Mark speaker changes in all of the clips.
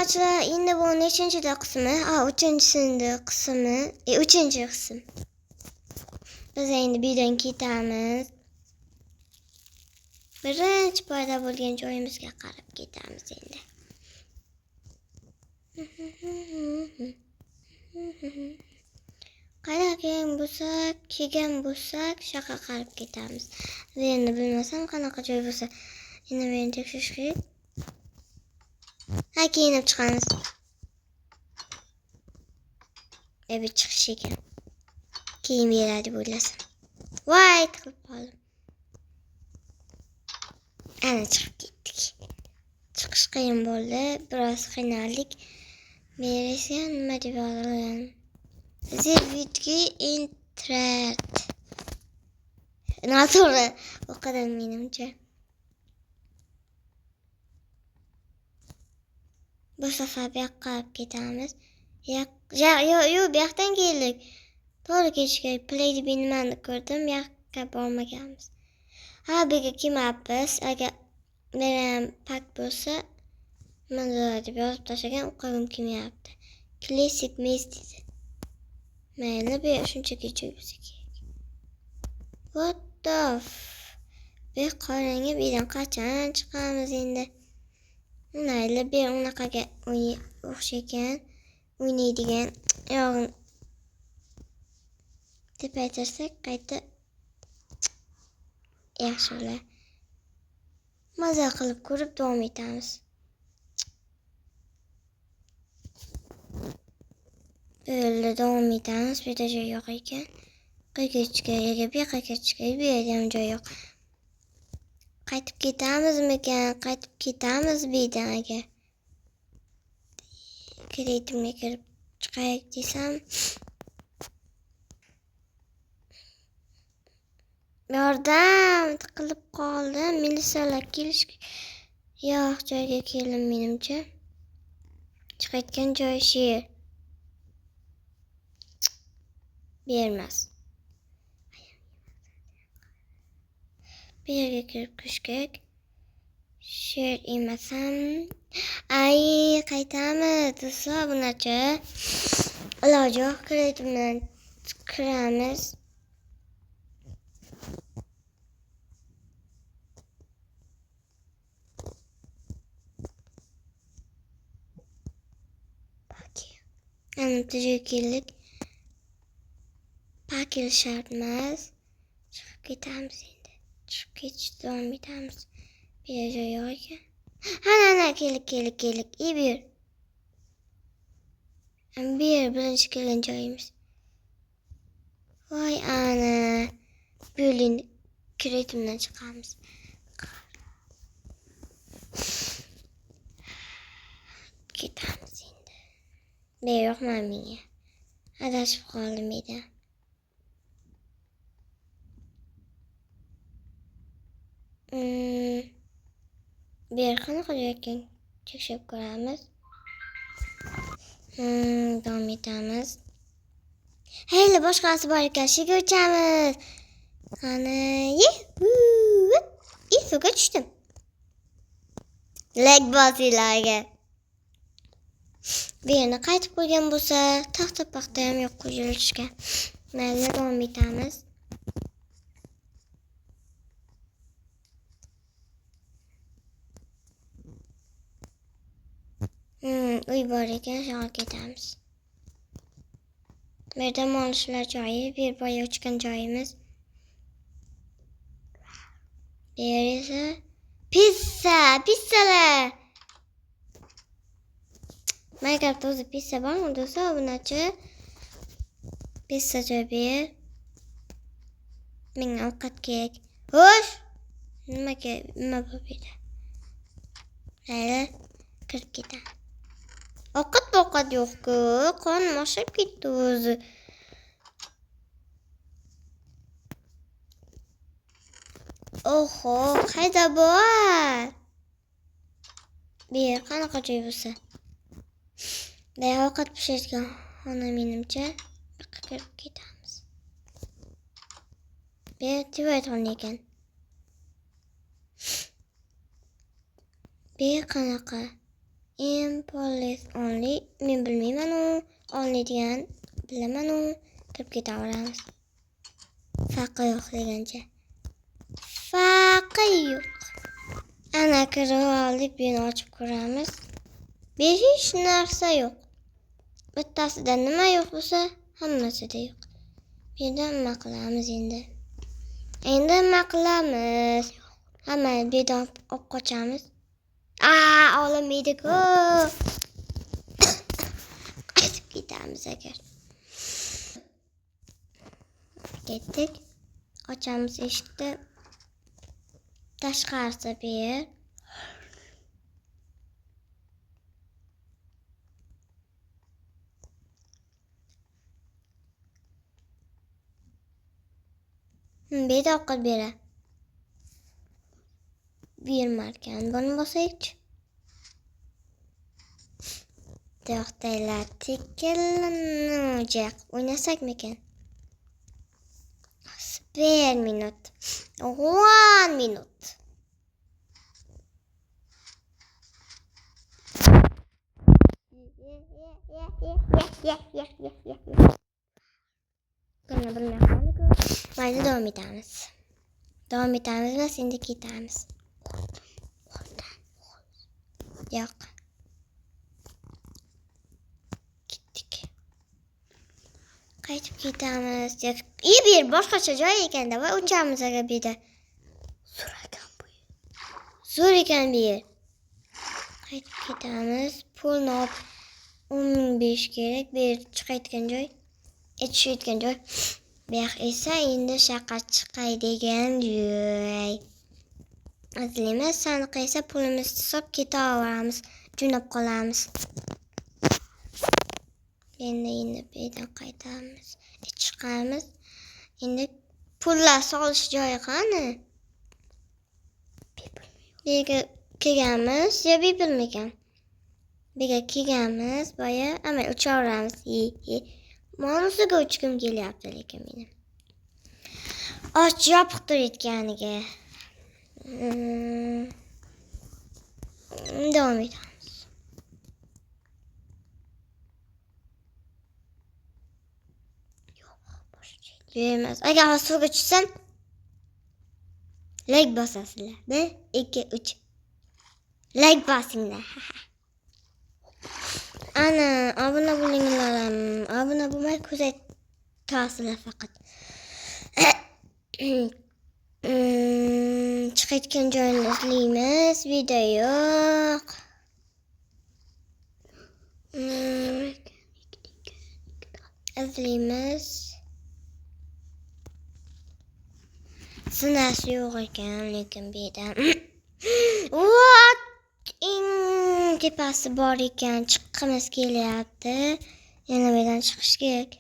Speaker 1: Obunachilar, endi bu nechinchi qismi? Uchinchi qism. Biz endi bu yerdan ketamiz. Birinchi paydo bo'lgan joyimizga qarab ketamiz endi. Kelgan bo'lsak, shaqa qarab ketamiz. Endi bilmasam qanaqa joy bo'lsa, endi meni tekshirish kerak. Kiyinib chiqamiz. Bir chiqish ekan. Keyin beradi bo'lasam. Voy, qilib qoldim. Ana chiqib ketdik. Chiqish qiyin bo'ldi, biroz qiynaldik. Beresa nima deb yozilgan? Zervitki intrat. Noto'g'ri o'qidim menimcha. Bu safar bu yoqqa qarab ketamiz. Yo'q, bu yoqdan keldik. To'g'ri ketishga play deb nimani ko'rdim, bu yoqqa bormaganmiz. Bu yerga kelmayapmiz. Agar men pak bo'lsa, mana deb yozib tashlagan, o'qigim kelmayapti. Classic Maze dedi. Mayli, bu shunchaki joy bo'lsa kerak. What the bir qarang, bu yerdan qachon chiqamiz endi? Mayli, bir unaqaga o'xshagan, o'ynaydigan yog'in deb aytirsak, qayta yaxshi bo'lar. Maza qilib ko'rib davom etamiz. Böyle davom etamiz. Bir de joy yo'q ekan. Qaytishga, bu yoqqa ham joy yo'q. Qaytib ketamizmikan? Qaytib ketamiz bu yerdan agar. Kreatimga kirib chiqaylik desam. Yordam tiqilib qoldim. Militsiyalar kelish yo'q joyga keldim menimcha. Chiqayotgan joy sher. Bermas. Bir yerga kirib ko'shkak. Sher emasam. Ay, qaytamiz. Do'stlar, bunacha. Iloji yo'q, kreativ bilan kiramiz. Ana joyga keldik. Pakil shart emas. Chiqib ketamiz endi. Chiqib ketishda davom etamiz. Bir joy yo'q ekan. Ana keldik. Bir birinchi kelgan joyimiz. Voy ana. Bo'lin kreatimdan chiqamiz. Ketamiz endi. Men yo'qman menga. Adashib qoldim edi. Bir qanaqa joy ekan? Tekshirib ko'ramiz. Davom etamiz. Heyli boshqasi bor ekan, shuga o'chamiz. Ana, suvga tushdim. Lag bosinglarga. Bu yerni qaytib qo'ygan bo'lsa, taxta paxta ham yo'q qo'yilishgan. Mayli, davom etamiz. Uy bor ekan, shunga ketamiz. Bu yerda molishlar joyi, bir boya uchgan joyimiz. Bu yer esa pizzalar. Minecraftda o'zi pizza bormi do'stlar? Bunachi pizza joy bu yer. Menga ovqat kerak. Xo'sh, nima bor bu yerda? Mayli, kirib ketamiz. Ovqat yo'q-ku, qonim oshib ketdi o'zi. Oho, qayda bor? Bu yer qanaqa joy bo'lsa? Bu ovqat pishirgan xona menimcha. Kirib ketamiz. Bu yer tuvaletxona ekan. Bu yer qanaqa? Impulse only. Men bilmayman u. Only degan bilaman u. Kirib ketaveramiz. Farqi yo'q degancha. Farqi yo'q. Ana kirib oldik. Buni ochib ko'ramiz. Hech narsa yo'q. Bittasida nima yo'q bo'lsa, hammasida yo'q. Bunda nima qilamiz endi? Endi nima qilamiz? Hamma bedon olib qochamiz. Olmaydi-ku. Qaytib ketamiz agar. Ketdik. Ochamiz eshikni. Tashqarisi bu yer. Beda ovqat bera. Bermarkan. Buni bosaychi. To'xtanglar, tikilnujaq. O'ynasakmikan? Spare minut. 1 minut. Buni bilmay qoldik. Mayli, davom etamiz. Davom etamiz va endi ketamiz. Yo'q. Ketdik. Qaytib ketamiz. Bu yer boshqacha joy ekanda va uchamiz agar bu yerda. Zo'r ekan bu yer. Qaytib ketamiz. Pulni olib 10.005 kerak. Bu yer chiqayotgan joy. Tushayotgan joy. Bu yoq esa endi shaqa chiqaydigan joy. Azlimiz sanqi esa pulimizni hisob ketaveramiz. Jo'nab qolamiz. Endi buydan qaytamiz. Chiqamiz. Endi pullar solish joyi qani? Bega kelganmiz, yo bilmagan. Bega kelganmiz, boya ama uchaveramiz. Monusiga uchgim kelyapti lekin meni. Och yopiq turayotganiga. Davom etamiz. Yo'q, agar suvga tushsam like bosasizlar. 1 2 3. Like bosinglar. Ana, obuna bo'linglar. Obuna bo'lmay kuzatasizlar faqat. Chiqayotgan joyni izlaymiz. Video yo'q. Izlaymiz. Sinasi yo'q ekan, lekin bu yerda what tepasi bor ekan, chiqqimiz kelyapti. Yana bu yerdan chiqish kerak.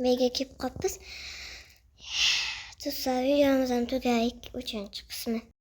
Speaker 1: Vega kelib qopmiz. Tutsa videomizdan tugayik 3-qismi.